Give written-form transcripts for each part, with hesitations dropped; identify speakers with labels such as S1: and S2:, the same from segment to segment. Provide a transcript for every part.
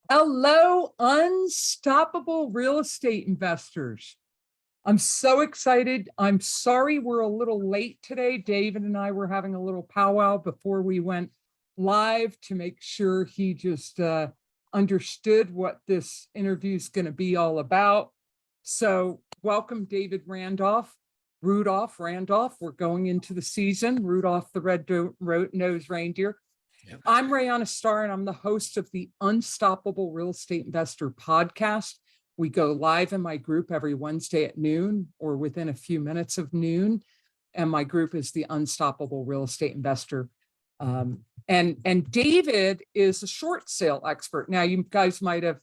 S1: Hello, unstoppable real estate investors. I'm so excited. I'm sorry we're a little late today. David and I were having a little powwow before we went live to make sure he just understood what this interview is going to be all about. So welcome, David Rudolph Randolph. We're going into the season, Rudolph the Red-Nosed Reindeer. Yep. I'm Rayanna Starr, and I'm the host of the Unstoppable Real Estate Investor podcast. We go live in my group every Wednesday at noon or within a few minutes of noon. And my group is the Unstoppable Real Estate Investor. And David is a short sale expert. Now, you guys might have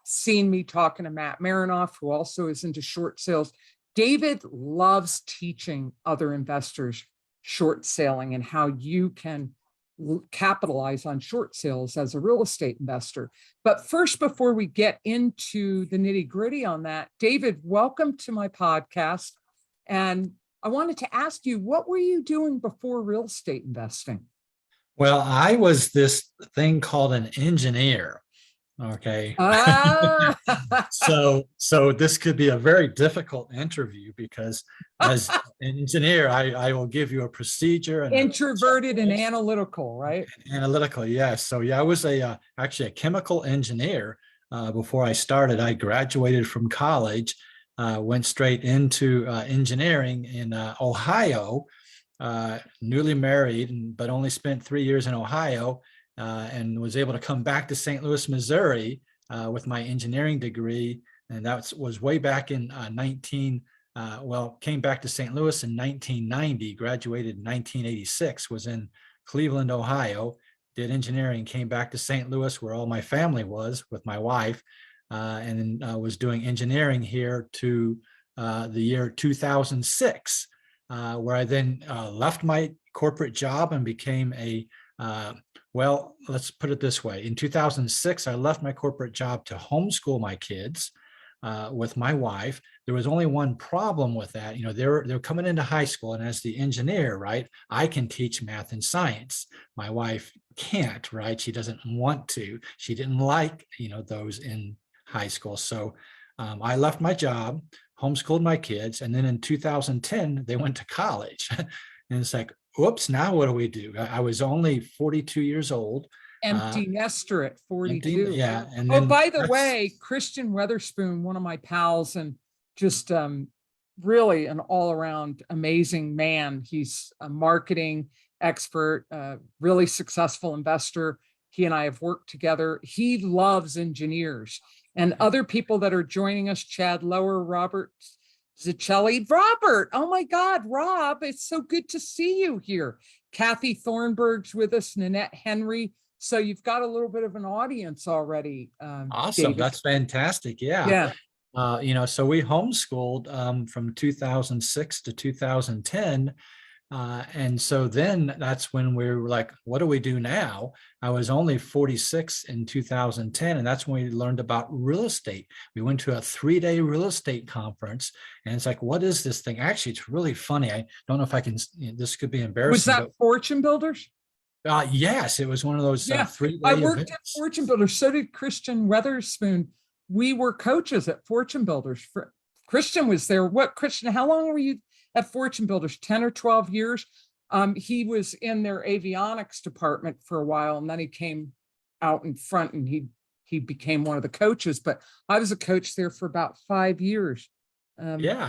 S1: seen me talking to Matt Marinoff, who also is into short sales. David loves teaching other investors short selling and how you can capitalize on short sales as a real estate investor. But first, before we get into the nitty-gritty on that, David, welcome to my podcast. And I wanted to ask you, what were you doing before real estate investing?
S2: Well, I was this thing called an engineer. Okay. So this could be a very difficult interview because as an engineer, I will give you a procedure. And
S1: introverted and analytical, right?
S2: Analytical, yes. So yeah, I was actually a chemical engineer before I started. I graduated from college, went straight into engineering in Ohio, newly married, but only spent 3 years in Ohio. And was able to come back to St. Louis, Missouri with my engineering degree. And that was way back in came back to St. Louis in 1990, graduated in 1986, was in Cleveland, Ohio, did engineering, came back to St. Louis where all my family was with my wife, and then was doing engineering here to the year 2006, where I then left my corporate job and became well, let's put it this way. In 2006, I left my corporate job to homeschool my kids with my wife. There was only one problem with that. You know, they're coming into high school, and as the engineer, right, I can teach math and science. My wife can't, right? She doesn't want to. She didn't like, those in high school. So I left my job, homeschooled my kids, and then in 2010, they went to college. And it's like, whoops, now what do we do? I was only 42 years old.
S1: Empty nester at 42.
S2: Yeah. And then,
S1: by the way, Christian Weatherspoon, one of my pals, and just really an all-around amazing man. He's a marketing expert, really successful investor. He and I have worked together. He loves engineers. And other people that are joining us, Chad Lower, Robert Zichelli. Robert, oh my God, Rob, it's so good to see you here. Kathy Thornburg's with us, Nanette Henry. So you've got a little bit of an audience already.
S2: Awesome, David. That's fantastic.
S1: Yeah.
S2: So we homeschooled from 2006 to 2010. And so then that's when we were like, what do we do now? I was only 46 in 2010, and that's when we learned about real estate. We went to a 3-day real estate conference, and it's like, what is this thing? Actually, it's really funny. I don't know if I can, this could be embarrassing.
S1: Was that Fortune Builders?
S2: Yes, it was one of those 3-day
S1: I worked
S2: events.
S1: at Fortune Builders. So did Christian Weatherspoon. We were coaches at Fortune Builders. Christian was there. Christian, how long were you at Fortune Builders? 10 or 12 years. He was in their avionics department for a while, and then he came out in front and he became one of the coaches. But I was a coach there for about 5 years.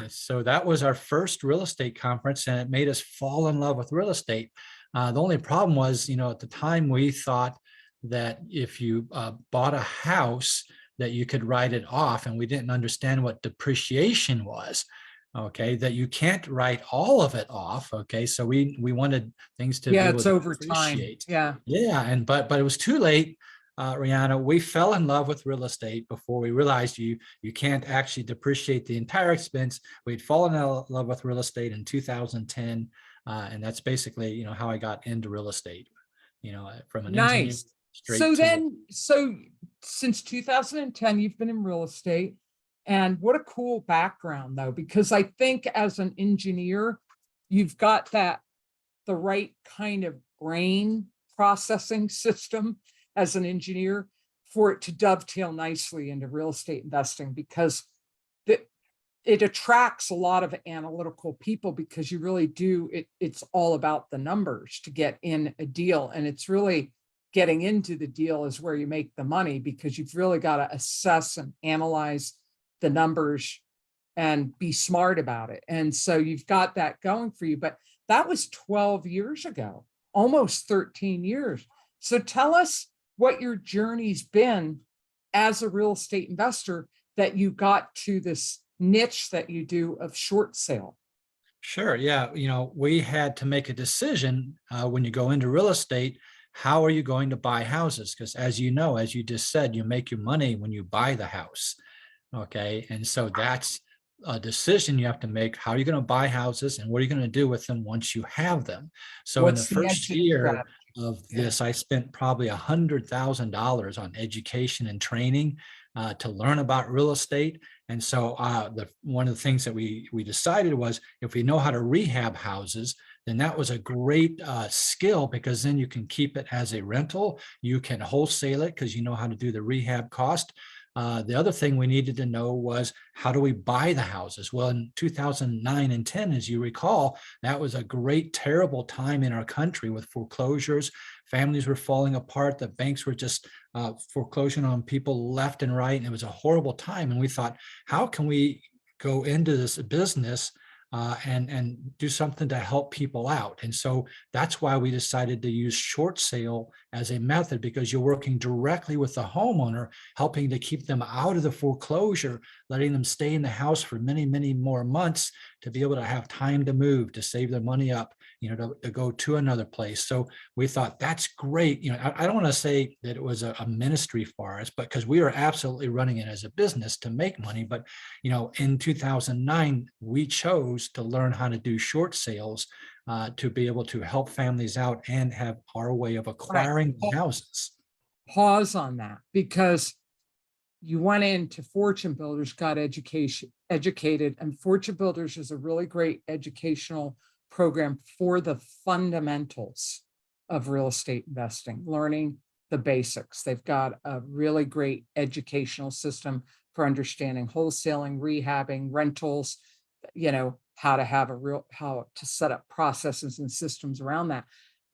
S2: So that was our first real estate conference, and it made us fall in love with real estate. The only problem was, at the time we thought that if you bought a house that you could write it off, and we didn't understand what depreciation was. Okay, that you can't write all of it off. Okay, so we wanted things to be able
S1: it's
S2: to
S1: over time.
S2: And but it was too late. Rihanna, we fell in love with real estate before we realized you can't actually depreciate the entire expense. We'd fallen in love with real estate in 2010, and that's basically how I got into real estate. From an engineer straight.
S1: So since 2010, you've been in real estate. And what a cool background, though, because I think as an engineer, you've got the right kind of brain processing system as an engineer for it to dovetail nicely into real estate investing, because it attracts a lot of analytical people, because you really do, it's all about the numbers to get in a deal. And it's really getting into the deal is where you make the money, because you've really got to assess and analyze the numbers and be smart about it. And so you've got that going for you. But that was 12 years ago, almost 13 years. So tell us what your journey's been as a real estate investor that you got to this niche that you do of short sale.
S2: Sure. Yeah. We had to make a decision when you go into real estate. How are you going to buy houses? Because as you know, as you just said, you make your money when you buy the house. Okay. And so that's a decision you have to make. How are you going to buy houses, and what are you going to do with them once you have them? So in the
S1: What's the
S2: first
S1: exit
S2: year
S1: strategy?
S2: of this, I spent probably $100,000 on education and training to learn about real estate. And so one of the things that we decided was, if we know how to rehab houses, then that was a great skill, because then you can keep it as a rental. You can wholesale it because you know how to do the rehab cost. The other thing we needed to know was, how do we buy the houses? Well, in 2009 and 10, as you recall, that was a great, terrible time in our country with foreclosures. Families were falling apart. The banks were just foreclosing on people left and right. And it was a horrible time. And we thought, how can we go into this business and do something to help people out? And so that's why we decided to use short sale as a method, because you're working directly with the homeowner, helping to keep them out of the foreclosure, letting them stay in the house for many, many more months to be able to have time to move, to save their money up, to go to another place. So we thought, that's great. I don't want to say that it was a ministry for us, but because we were absolutely running it as a business to make money. But, in 2009, we chose to learn how to do short sales to be able to help families out and have our way of acquiring houses.
S1: Pause on that, because you went into Fortune Builders, got educated, and Fortune Builders is a really great educational program for the fundamentals of real estate investing, learning the basics. They've got a really great educational system for understanding wholesaling, rehabbing, rentals, how to set up processes and systems around that.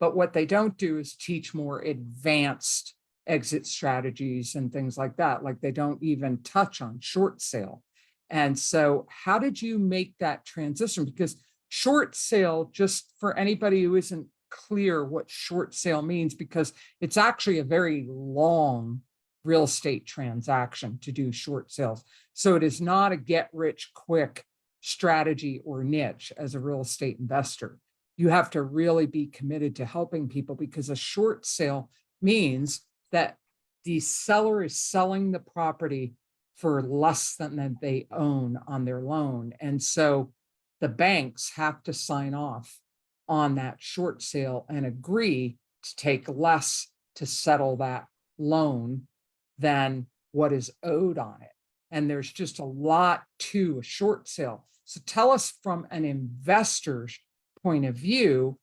S1: But what they don't do is teach more advanced exit strategies and things like that. Like, they don't even touch on short sale. And so how did you make that transition? Because short sale, just for anybody who isn't clear what short sale means, because it's actually a very long real estate transaction to do short sales. So it is not a get rich quick strategy or niche as a real estate investor. You have to really be committed to helping people, because a short sale means that the seller is selling the property for less than that they own on their loan. And so the banks have to sign off on that short sale and agree to take less to settle that loan than what is owed on it. And there's just a lot to a short sale. So tell us, from an investor's point of view,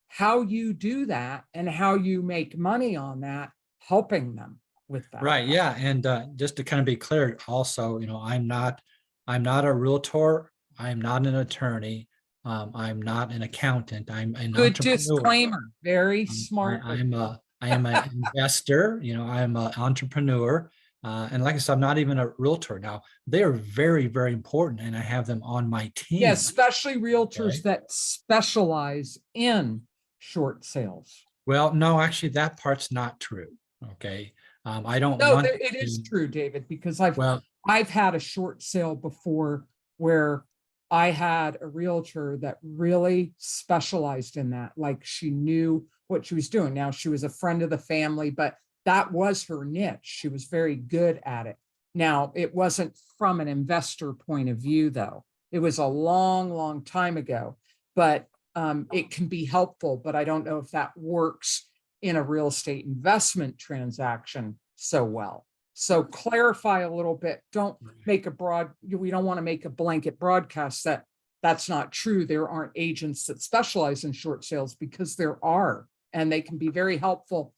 S1: how you do that and how you make money on that, helping them with that.
S2: Right. Yeah. And just to kind of be clear also, I'm not a realtor. I'm not an attorney. I'm not an accountant. I'm an
S1: Good
S2: entrepreneur.
S1: disclaimer. Very smart.
S2: I am an investor. I'm an entrepreneur. And like I said, I'm not even a realtor. Now, they are very, very important, and I have them on my team.
S1: Yeah, especially realtors
S2: Okay.
S1: that specialize in short sales.
S2: Well, no, actually, that part's not true. Okay. I don't
S1: No,
S2: want
S1: it is
S2: to,
S1: true, David, because
S2: well,
S1: I've had a short sale before where I had a realtor that really specialized in that. Like, she knew what she was doing. Now, she was a friend of the family, but that was her niche. She was very good at it. Now, it wasn't from an investor point of view, though. It was a long, long time ago, but it can be helpful. But I don't know if that works in a real estate investment transaction so well. So clarify a little bit. Don't make we don't want to make a blanket broadcast that that's not true. There aren't agents that specialize in short sales, because there are, and they can be very helpful.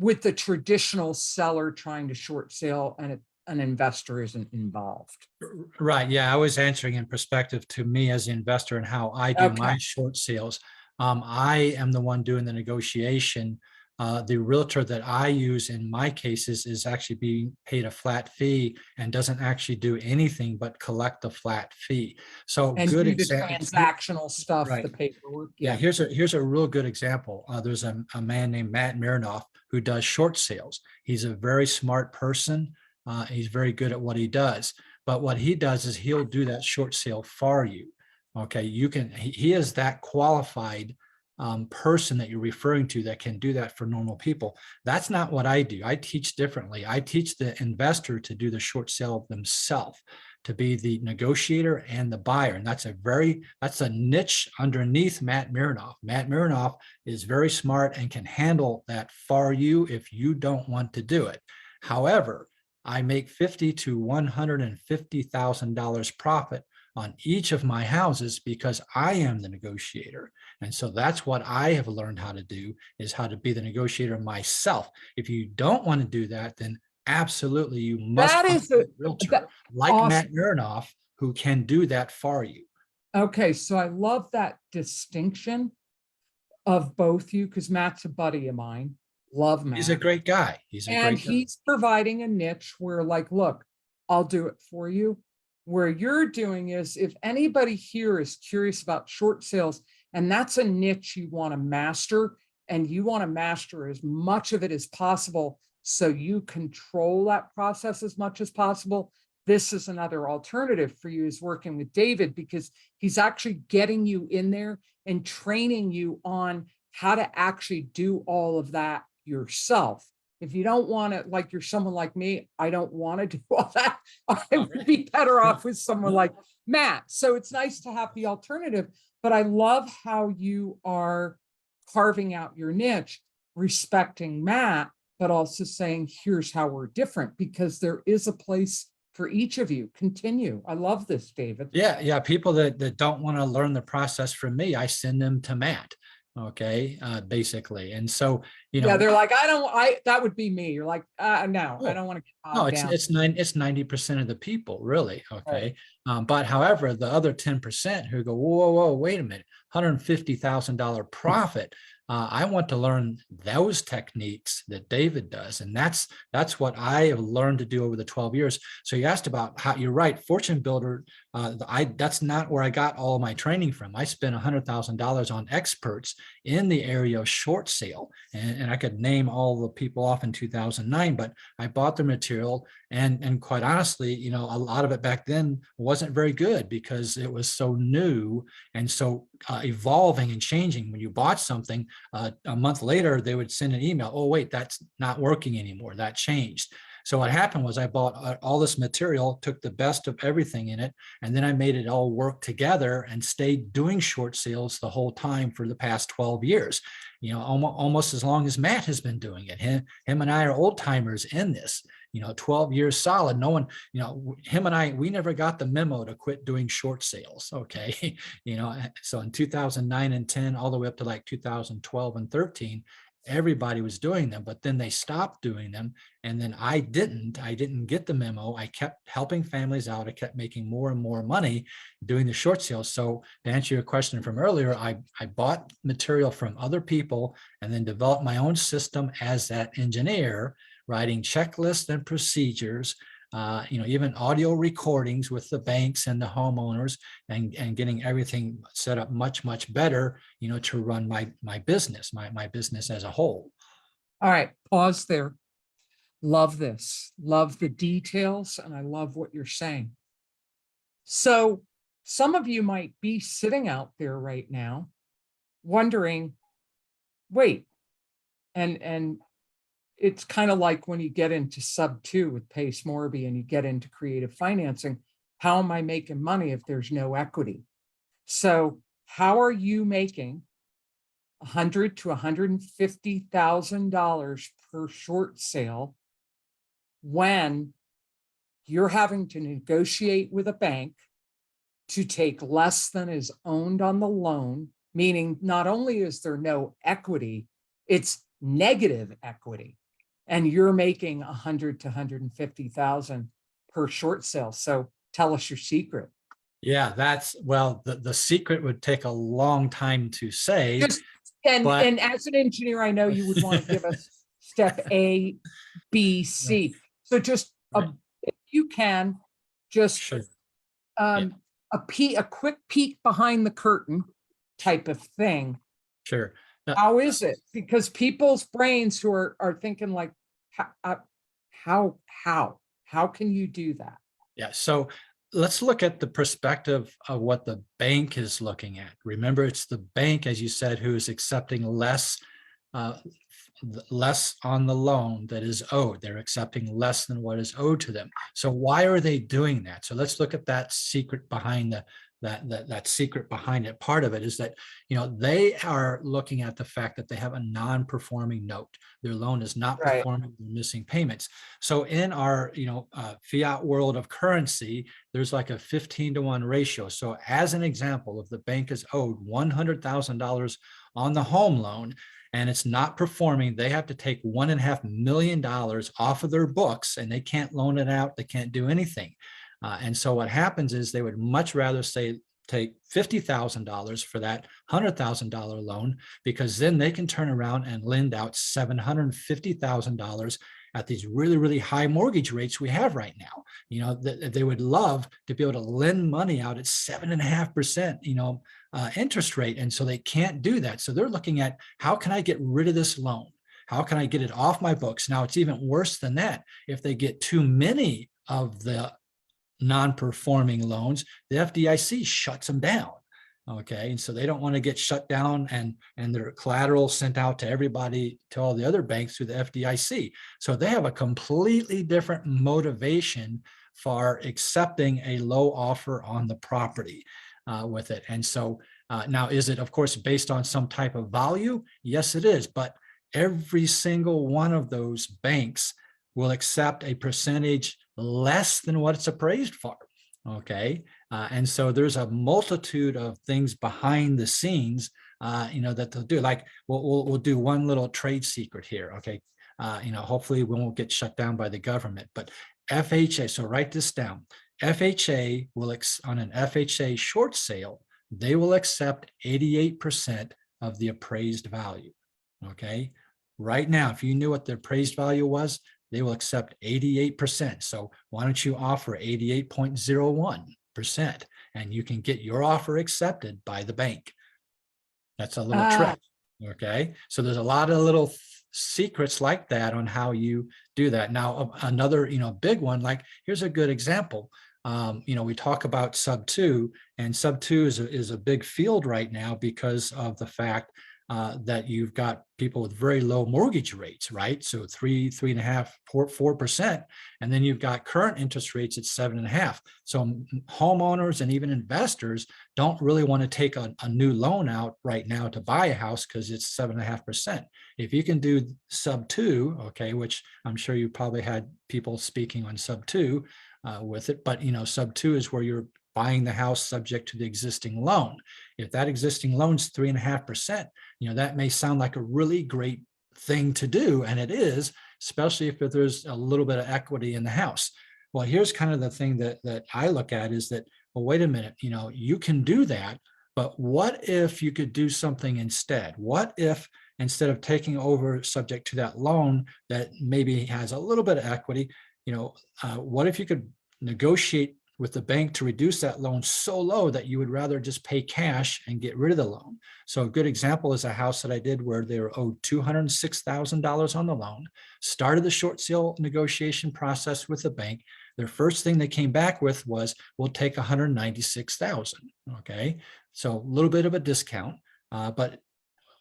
S1: with the traditional seller trying to short sale and an investor isn't involved.
S2: Right. Yeah. I was answering in perspective to me as the investor and how I do my
S1: Okay.
S2: short sales. I am the one doing the negotiation. The realtor that I use in my cases is actually being paid a flat fee and doesn't actually do anything but collect the flat fee. So
S1: And
S2: good
S1: do the
S2: example.
S1: transactional stuff,
S2: Right.
S1: the paperwork.
S2: Yeah,
S1: Yeah.
S2: here's a real good example. There's a man named Matt Marinoff who does short sales. He's a very smart person. He's very good at what he does. But what he does is he'll do that short sale for you. Okay, he is that qualified person that you're referring to that can do that for normal people. That's not what I do. I teach differently. I teach the investor to do the short sale themselves, to be the negotiator and the buyer. And that's a niche underneath Matt Marinoff. Matt Marinoff is very smart and can handle that for you if you don't want to do it. However, I make $50,000 to $150,000 profit on each of my houses because I am the negotiator. And so that's what I have learned how to do, is how to be the negotiator myself. If you don't want to do that, then absolutely you must
S1: That
S2: find
S1: is
S2: a
S1: a
S2: realtor
S1: that,
S2: like
S1: awesome.
S2: Matt Marinoff who can do that for you.
S1: Okay, so I love that distinction of both you because Matt's a buddy of mine. Love
S2: He's a
S1: Matt.
S2: great guy. He's a
S1: And
S2: great guy.
S1: he's providing a niche where, like, look, I'll do it for you. Where you're doing is, if anybody here is curious about short sales, and that's a niche you want to master, and you want to master as much of it as possible so you control that process as much as possible, this is another alternative for you, is working with David, because he's actually getting you in there and training you on how to actually do all of that yourself. If you don't want to, like, you're someone like me, I don't want to do all that. I would be better off with someone like Matt. So it's nice to have the alternative, but I love how you are carving out your niche, respecting Matt, but also saying, here's how we're different, because there is a place for each of you. Continue. I love this, David.
S2: Yeah. People that don't want to learn the process from me, I send them to Matt. Okay, basically. And so,
S1: Yeah, they're like, that would be me. You're like, no, I
S2: oh,
S1: don't want to get
S2: no,
S1: bogged down.
S2: it's 90% of the people, really.
S1: Right.
S2: Okay. But however, the other 10% who go, whoa, wait a minute, $150,000 profit. I want to learn those techniques that David does. And that's what I have learned to do over the 12 years. So you asked about how, you're right, Fortune Builder, that's not where I got all of my training from. I spent $100,000 on experts in the area of short sale. And I could name all the people off in 2009, but I bought the material, and quite honestly, a lot of it back then wasn't very good because it was so new and so evolving and changing. When you bought something, a month later, they would send an email, oh, wait, that's not working anymore. That changed. So what happened was I bought all this material, took the best of everything in it, and then I made it all work together and stayed doing short sales the whole time for the past 12 years. Almost as long as Matt has been doing it. Him and I are old timers in this. 12 years solid. No one, him and I, we never got the memo to quit doing short sales. Okay. So in 2009 and 10, all the way up to like 2012 and 13, everybody was doing them, but then they stopped doing them. And then I didn't get the memo. I kept helping families out. I kept making more and more money doing the short sales. So to answer your question from earlier, I bought material from other people and then developed my own system as that engineer, writing checklists and procedures, even audio recordings with the banks and the homeowners, and getting everything set up much, much better, to run my business, my business as a whole.
S1: All right, pause there. Love this. Love the details, and I love what you're saying. So some of you might be sitting out there right now wondering, wait, and it's kind of like when you get into sub 2 with Pace Morby and you get into creative financing, how am I making money if there's no equity? So how are you making $100,000 to $150,000 per short sale when you're having to negotiate with a bank to take less than is owned on the loan, meaning not only is there no equity, it's negative equity. and you're making 100 to 150,000 per short sale. So tell us your secret.
S2: Yeah, well, the secret would take a long time to say,
S1: Just and
S2: but
S1: and as an engineer, I know you would want to give us step A, B, C. So just
S2: Right.
S1: if you can, just
S2: Sure. Yeah,
S1: um a quick peek behind the curtain type of thing.
S2: sure.
S1: How is it? Because people's brains who are thinking like, how can you do that?
S2: Yeah, so let's look at the perspective of what the bank is looking at. Remember, it's the bank, as you said, who is accepting uh, less on the loan that is owed. They're accepting less than what is owed to them. So why are they doing that? So let's look at that secret behind that secret behind it. Part of it is that, they are looking at the fact that they have a non-performing note. Their loan is not
S1: Right.
S2: performing, they're missing payments. So in our, fiat world of currency, there's like a 15-to-1 ratio. So as an example, if the bank is owed $100,000 on the home loan, and it's not performing, they have to take $1.5 million off of their books, and they can't loan it out. They can't do anything. And so what happens is they would much rather take $50,000 for that $100,000 loan, because then they can turn around and lend out $750,000 at these really, really high mortgage rates we have right now. They would love to be able to lend money out at 7.5%, interest rate. And so they can't do that. So they're looking at, how can I get rid of this loan? How can I get it off my books? Now, it's even worse than that. If they get too many of the non-performing loans, the FDIC shuts them down. Okay, and so they don't want to get shut down and their collateral sent out to everybody, to all the other banks through the FDIC. So they have a completely different motivation for accepting a low offer on the property with it. And so now, is it, of course, based on some type of value? Yes, it is. But every single one of those banks will accept a percentage less than what it's appraised for. Okay. And so there's a multitude of things behind the scenes, that they'll do. Like we'll do one little trade secret here. Okay. Hopefully we won't get shut down by the government, but FHA. So write this down. FHA will, on an FHA short sale, they will accept 88% of the appraised value. Okay. Right now, if you knew what the appraised value was, they will accept 88%. So why don't you offer 88.01%, and you can get your offer accepted by the bank. That's a little trick. Okay. So there's a lot of little secrets like that on how you do that. Now, another, big one, like here's a good example. We talk about sub 2, and sub 2 is a big field right now because of the fact that you've got people with very low mortgage rates, right? So 3.5%, 4%, and then you've got current interest rates at 7.5%. So homeowners and even investors don't really want to take a new loan out right now to buy a house because it's 7.5%. If you can do sub 2, okay, which I'm sure you probably had people speaking on sub 2 with it, but sub 2 is where you're buying the house subject to the existing loan. If that existing loan's 3.5%, that may sound like a really great thing to do, and it is, especially if there's a little bit of equity in the house. Well, here's kind of the thing that I look at is that, well, wait a minute, you can do that, but what if you could do something instead? What if instead of taking over subject to that loan that maybe has a little bit of equity, what if you could negotiate with the bank to reduce that loan so low that you would rather just pay cash and get rid of the loan? So a good example is a house that I did where they were owed $206,000 on the loan, started the short sale negotiation process with the bank. Their first thing they came back with was, we'll take $196,000. Okay. So a little bit of a discount, but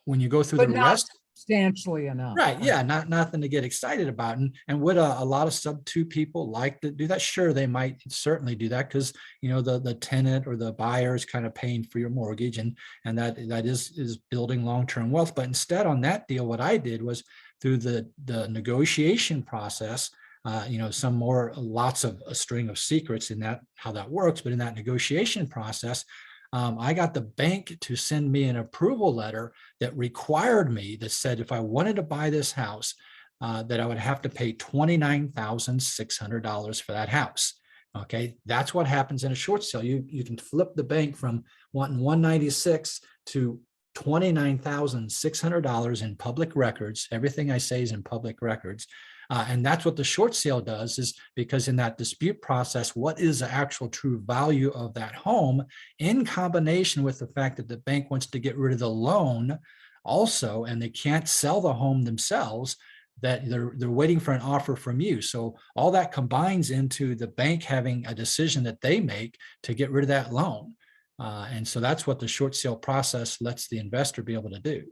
S2: when you go through the
S1: But not
S2: rest,
S1: substantially enough.
S2: right, yeah, nothing to get excited about. And would a lot of sub 2 people like to do that? Sure, they might certainly do that because the tenant or the buyer is kind of paying for your mortgage, and that is building long-term wealth. But instead, on that deal, what I did was through the negotiation process, lots of a string of secrets in that, how that works, but in that negotiation process, I got the bank to send me an approval letter that required me, that said if I wanted to buy this house, that I would have to pay $29,600 for that house. Okay, that's what happens in a short sale. You can flip the bank from wanting 196 to $29,600 in public records. Everything I say is in public records. And that's what the short sale does, is because in that dispute process, what is the actual true value of that home, in combination with the fact that the bank wants to get rid of the loan also, and they can't sell the home themselves, that they're waiting for an offer from you. So all that combines into the bank having a decision that they make to get rid of that loan. And so that's what the short sale process lets the investor be able to do.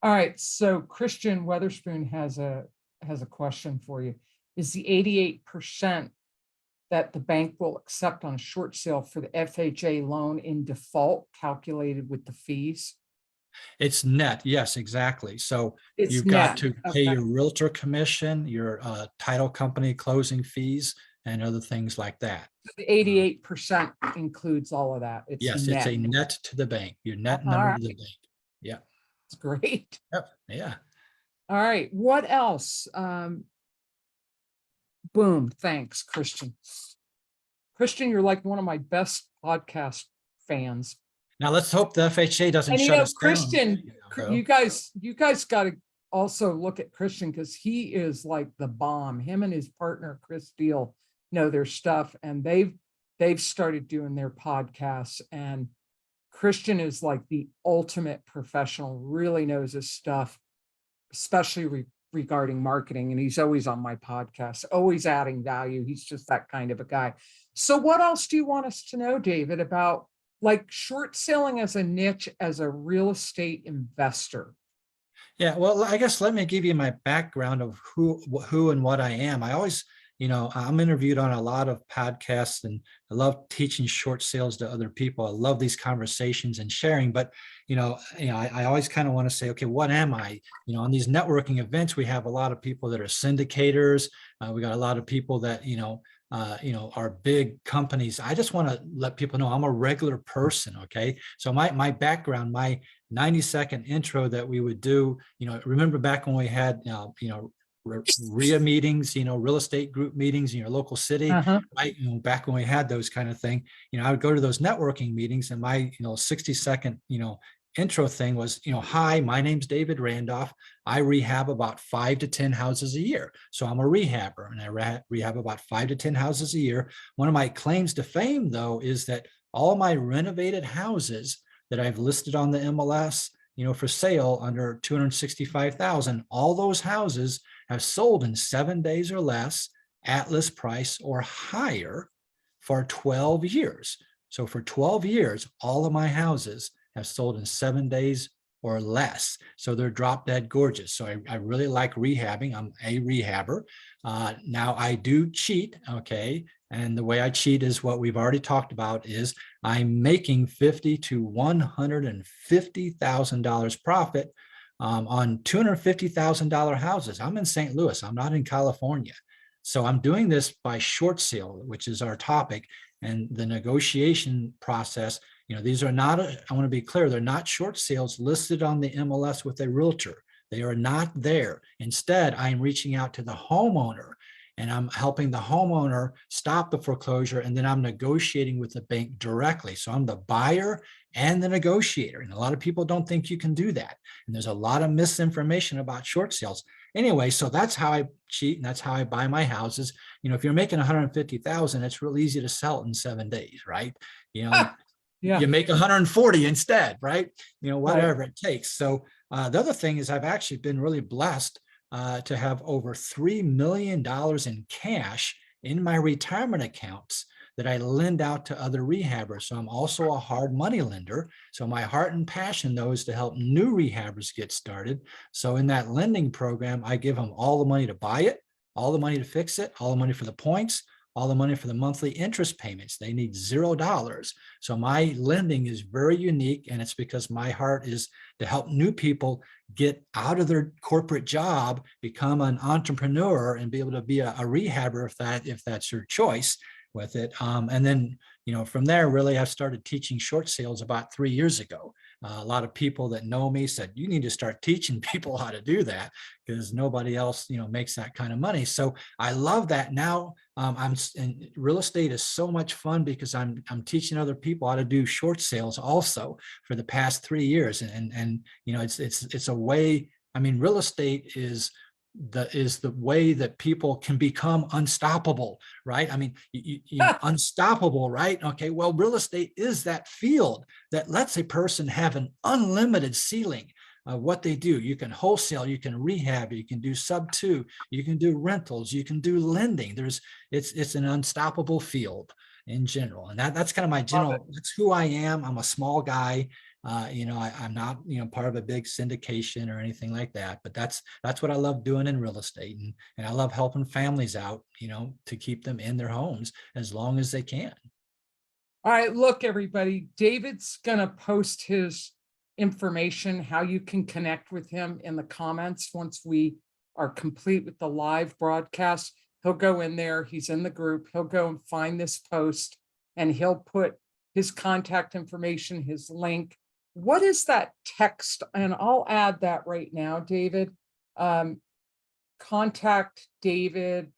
S1: All right, so Christian Weatherspoon has a question for you. Is the 88% that the bank will accept on a short sale for the FHA loan in default calculated with the fees?
S2: It's net. Yes, exactly. So
S1: It's
S2: you've got
S1: net.
S2: to pay your realtor commission, your title company closing fees, and other things like that.
S1: The 88% includes all of that. It's
S2: Yes, it's
S1: net.
S2: a net to the bank, your net
S1: All
S2: number
S1: right.
S2: to the bank. Yeah.
S1: It's great.
S2: Yep. Yeah.
S1: All right, what else? Boom, thanks, Christian. Christian, you're like one of my best podcast fans.
S2: Now let's hope the FHA doesn't
S1: And you
S2: shut
S1: know,
S2: us down.
S1: Christian,
S2: though.
S1: you guys got to also look at Christian, because he is like the bomb. Him and his partner, Chris Steele, know their stuff, and they've started doing their podcasts. And Christian is like the ultimate professional, really knows his stuff, especially regarding marketing. And he's always on my podcast, always adding value. He's just that kind of a guy. So what else do you want us to know, David, about like short selling as a niche as a real estate investor?
S2: Yeah, well, I guess let me give you my background of who and what I am. I always, I'm interviewed on a lot of podcasts, and I love teaching short sales to other people. I love these conversations and sharing, but I always kind of want to say, okay, what am I? On these networking events, we have a lot of people that are syndicators. We got a lot of people that are big companies. I just want to let people know I'm a regular person. Okay, so my background, my 90-second intro that we would do, remember back when we had, REIA meetings, real estate group meetings in your local city, right? Back when we had those kind of thing, I would go to those networking meetings, and my, 60-second, intro thing was, hi, my name's David Randolph. I rehab about 5 to 10 houses a year. So I'm a rehabber, and I rehab about 5 to 10 houses a year. One of my claims to fame, though, is that all my renovated houses that I've listed on the MLS, for sale under 265,000, all those houses have sold in 7 days or less at list price or higher for 12 years. So for 12 years, all of my houses have sold in 7 days or less. So they're drop dead gorgeous. So I really like rehabbing. I'm a rehabber. Now I do cheat, okay? And the way I cheat is what we've already talked about, is I'm making $50,000 to $150,000 profit on $250,000 houses. I'm in St. Louis. I'm not in California. So I'm doing this by short sale, which is our topic, and the negotiation process. These are not, I want to be clear, they're not short sales listed on the MLS with a realtor. They are not there. Instead, I'm reaching out to the homeowner, and I'm helping the homeowner stop the foreclosure, and then I'm negotiating with the bank directly. So I'm the buyer and the negotiator. And a lot of people don't think you can do that. And there's a lot of misinformation about short sales. Anyway, so that's how I cheat, and that's how I buy my houses. If you're making 150,000, it's real easy to sell it in 7 days, right?
S1: Yeah.
S2: You make 140 instead, right? Whatever it takes. So the other thing is, I've actually been really blessed to have over $3 million in cash in my retirement accounts that I lend out to other rehabbers. So I'm also a hard money lender. So my heart and passion, though, is to help new rehabbers get started. So in that lending program, I give them all the money to buy it, all the money to fix it, all the money for the points, all the money for the monthly interest payments. They need $0. So my lending is very unique, and it's because my heart is to help new people get out of their corporate job, become an entrepreneur, and be able to be a rehabber if that's your choice with it. And then, from there, really, I started teaching short sales about 3 years ago. A lot of people that know me said, you need to start teaching people how to do that, because nobody else, makes that kind of money. So I love that. Now and real estate is so much fun because I'm teaching other people how to do short sales also for the past 3 years. And it's a way. I mean, real estate is the way that people can become unstoppable, right? I mean, unstoppable, right? Okay, well, real estate is that field that lets a person have an unlimited ceiling of what they do. You can wholesale, you can rehab, you can do sub two, you can do rentals, you can do lending. It's an unstoppable field in general, and that's kind of my general. That's who I am. I'm a small guy. I'm not, part of a big syndication or anything like that, but that's what I love doing in real estate. And I love helping families out, to keep them in their homes as long as they can.
S1: All right, look, everybody, David's gonna post his information, how you can connect with him in the comments. Once we are complete with the live broadcast, he'll go in there, he's in the group, he'll go and find this post and he'll put his contact information, his link. What is that text? And I'll add that right now, David. Contact David.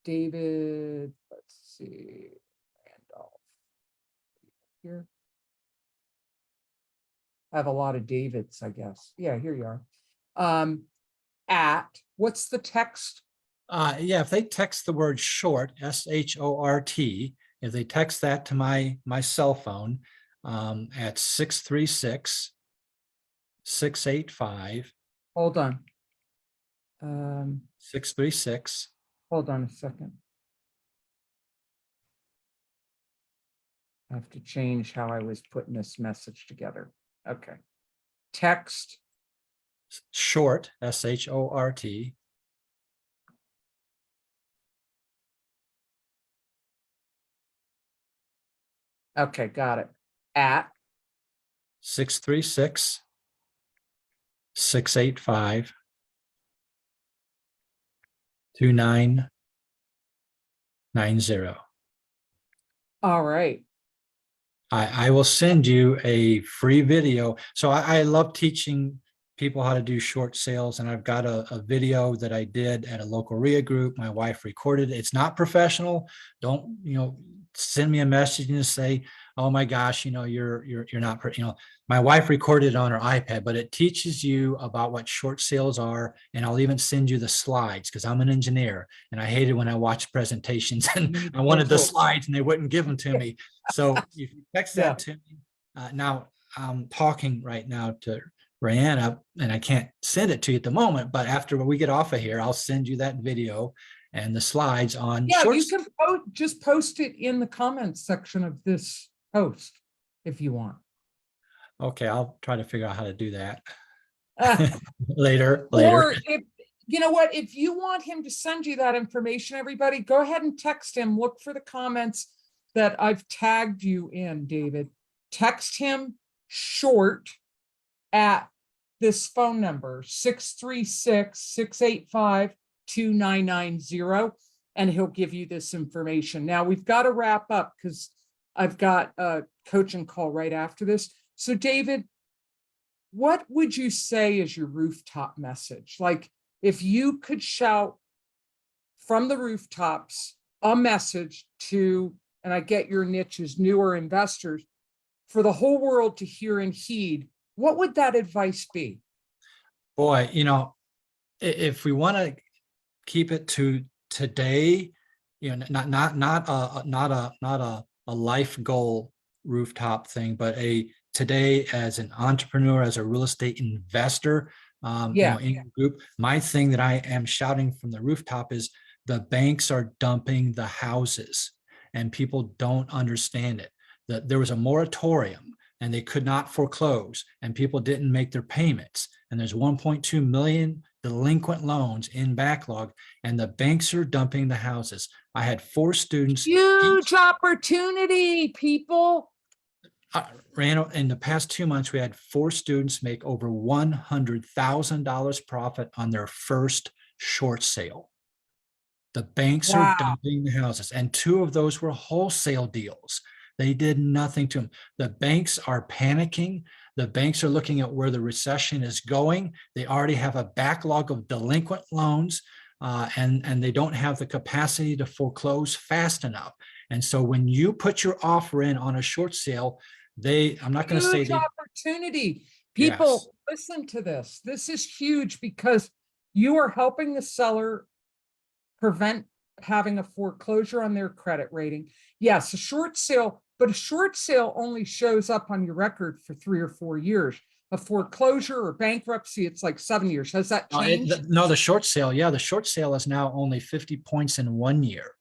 S1: David, let's see, Randolph. Here. I have a lot of Davids, I guess. Yeah, here you are. What's the text?
S2: If they text the word short, SHORT, if they text that to my cell phone at 636-685.
S1: Hold on.
S2: 636.
S1: Hold on a second. I have to change how I was putting this message together. Okay. Text.
S2: Short, SHORT.
S1: Okay, got it. At
S2: 636-685-2990.
S1: all right.
S2: I will send you a free video. So I love teaching people how to do short sales. And I've got a video that I did at a local REIA group. My wife recorded it. It's not professional. Don't, send me a message and say, oh my gosh, you're not, my wife recorded it on her iPad, but it teaches you about what short sales are. And I'll even send you the slides because I'm an engineer and I hated when I watched presentations and I wanted the slides and they wouldn't give them to me. So if you text that to me, now I'm talking right now to Rihanna and I can't send it to you at the moment, but after we get off of here, I'll send you that video and the slides on.
S1: Yeah, you can just post it in the comments section of this post if you want.
S2: Okay, I'll try to figure out how to do that
S1: Uh,
S2: later.
S1: Or if you know what, if you want him to send you that information, everybody, go ahead and text him. Look for the comments that I've tagged you in, David. Text him short at this phone number, 636-685-2990, and he'll give you this information. Now we've got to wrap up because I've got a coaching call right after this. So David, what would you say is your rooftop message? Like if you could shout from the rooftops a message to, and I get your niche is newer investors, for the whole world to hear and heed, what would that advice be?
S2: Boy, if we want to keep it to today, not a life goal rooftop thing, but a today as an entrepreneur, as a real estate investor, in a group, my thing that I am shouting from the rooftop is the banks are dumping the houses and people don't understand it. That there was a moratorium and they could not foreclose and people didn't make their payments. And there's 1.2 million delinquent loans in backlog and the banks are dumping the houses. I had 4 students.
S1: Huge opportunity, people.
S2: Randall, in the past 2 months, we had 4 students make over $100,000 profit on their first short sale. The banks are dumping the houses, and 2 of those were wholesale deals. They did nothing to them. The banks are panicking. The banks are looking at where the recession is going. They already have a backlog of delinquent loans, and they don't have the capacity to foreclose fast enough. And so when you put your offer in on a short sale, I'm not going to say
S1: Huge
S2: they,
S1: opportunity.
S2: yes,
S1: People, listen to this. This is huge because you are helping the seller prevent having a foreclosure on their credit rating. Yes, a short sale, but a short sale only shows up on your record for 3 or 4 years. A foreclosure or bankruptcy, it's like 7 years. Has that changed?
S2: no, the short sale. Yeah, the short sale is now only 50 points in 1 year.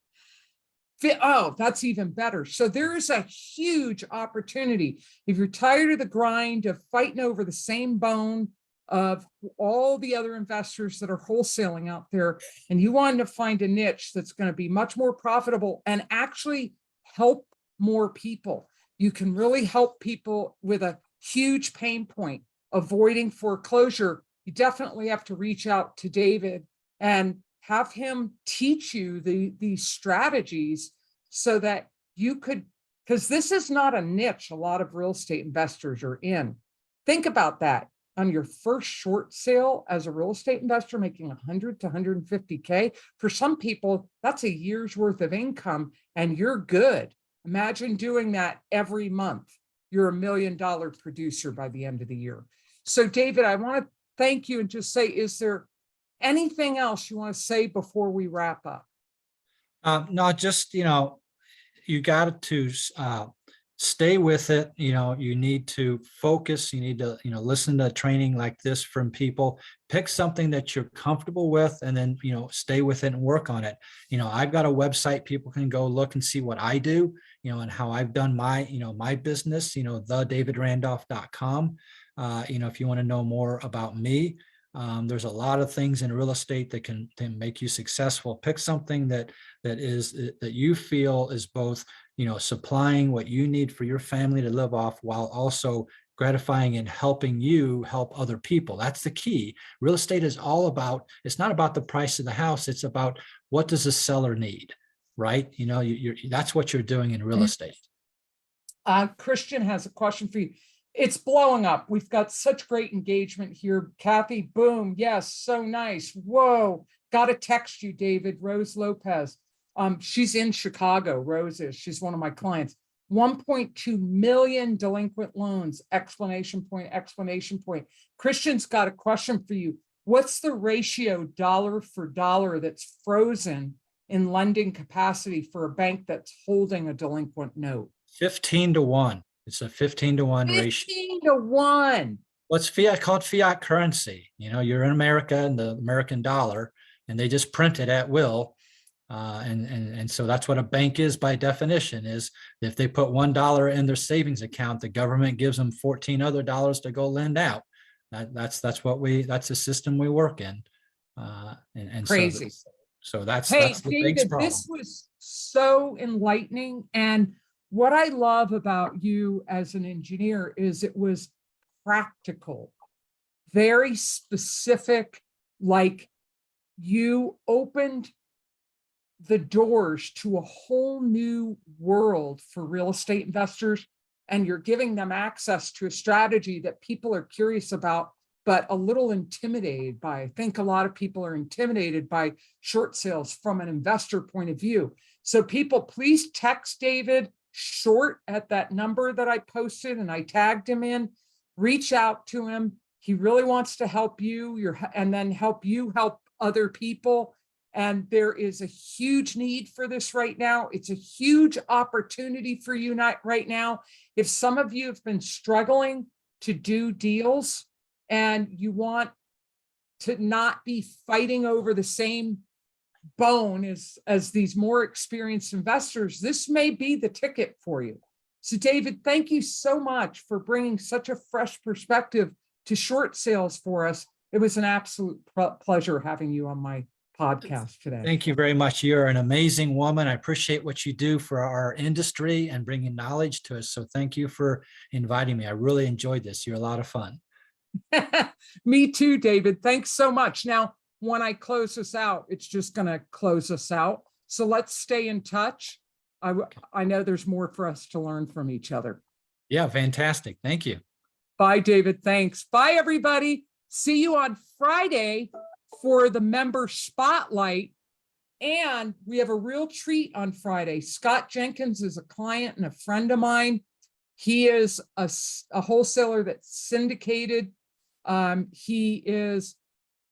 S1: Oh, that's even better. So there is a huge opportunity. If you're tired of the grind of fighting over the same bone of all the other investors that are wholesaling out there, and you want to find a niche that's going to be much more profitable and actually help more people, you can really help people with a huge pain point, avoiding foreclosure. You definitely have to reach out to David and have him teach you these strategies so that you could, because this is not a niche a lot of real estate investors are in. Think about that. On your first short sale as a real estate investor, making 100 to 150K, for some people, that's a year's worth of income and you're good. Imagine doing that every month. You're $1 million producer by the end of the year. So David, I want to thank you and just say, is there anything else you want to say before we wrap up?
S2: No, just, you got to stay with it. You need to focus. You need to, listen to training like this from people. Pick something that you're comfortable with, and then, stay with it and work on it. I've got a website. People can go look and see what I do, and how I've done my, my business, thedavidrandolph.com. If you want to know more about me, there's a lot of things in real estate that can make you successful. Pick something that you feel is both, supplying what you need for your family to live off, while also gratifying and helping you help other people. That's the key. Real estate is all about, it's not about the price of the house. It's about, what does the seller need, right? That's what you're doing in real estate.
S1: Christian has a question for you. It's blowing up. We've got such great engagement here. Kathy, boom. Yes, so nice. Whoa. Got to text you, David. Rose Lopez. She's in Chicago. Rose is. She's one of my clients. 1.2 million delinquent loans. Exclamation point, exclamation point. Christian's got a question for you. What's the ratio dollar for dollar that's frozen in lending capacity for a bank that's holding a delinquent note?
S2: 15 to 1. It's a 15 to 1 ratio.
S1: 15 to 1.
S2: What's called fiat currency? You're in America and the American dollar, and they just print it at will. And so that's what a bank is by definition, is if they put $1 in their savings account, the government gives them 14 other dollars to go lend out. That's the system we work in. And
S1: Crazy.
S2: So that's
S1: Hey,
S2: the
S1: David,
S2: bank's problem.
S1: this was so enlightening. And what I love about you as an engineer is it was practical, very specific, like you opened the doors to a whole new world for real estate investors, and you're giving them access to a strategy that people are curious about, but a little intimidated by. I think a lot of people are intimidated by short sales from an investor point of view. So people, please text David short at that number that I posted and I tagged him in. Reach out to him. He really wants to help you, and then help you help other people. And there is a huge need for this right now. It's a huge opportunity for you right now. If some of you have been struggling to do deals and you want to not be fighting over the same bone as these more experienced investors, this may be the ticket for you. So David, thank you so much for bringing such a fresh perspective to short sales for us. It was an absolute pleasure having you on my podcast today.
S2: Thank you very much. You're an amazing woman. I appreciate what you do for our industry and bringing knowledge to us. So thank you for inviting me. I really enjoyed this. You're a lot of fun.
S1: Me too, David. Thanks so much. Now, when I close this out, it's just going to close us out. So let's stay in touch. I know there's more for us to learn from each other.
S2: Yeah, fantastic. Thank you.
S1: Bye, David. Thanks. Bye, everybody. See you on Friday for the member spotlight. And we have a real treat on Friday. Scott Jenkins is a client and a friend of mine. He is a wholesaler that's syndicated. He is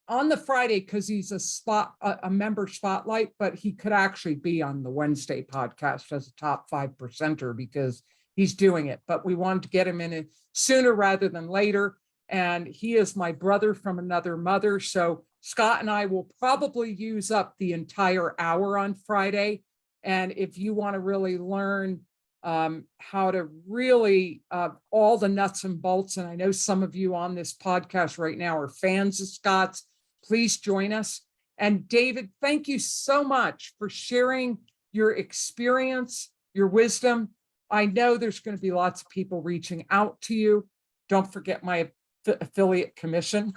S1: on the Friday because he's a member spotlight, but he could actually be on the Wednesday podcast as a top 5%er because he's doing it. But we wanted to get him in it sooner rather than later. And he is my brother from another mother. So Scott and I will probably use up the entire hour on Friday. And if you want to really learn how to really all the nuts and bolts, and I know some of you on this podcast right now are fans of Scott's, please join us. And David, thank you so much for sharing your experience, your wisdom. I know there's going to be lots of people reaching out to you. Don't forget my affiliate commission.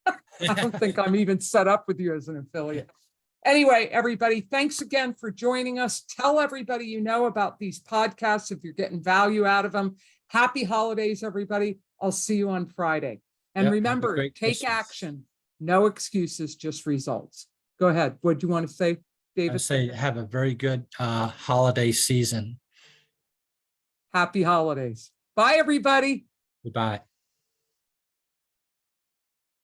S1: I don't think I'm even set up with you as an affiliate. Anyway, everybody, thanks again for joining us. Tell everybody you know about these podcasts if you're getting value out of them. Happy holidays, everybody. I'll see you on Friday. And
S2: Yep, have a
S1: remember,
S2: great
S1: take
S2: Christmas.
S1: action. No excuses, just results. Go ahead. What do you want to say,
S2: I
S1: David?
S2: say have a very good holiday season.
S1: Happy holidays. Bye, everybody.
S2: Goodbye.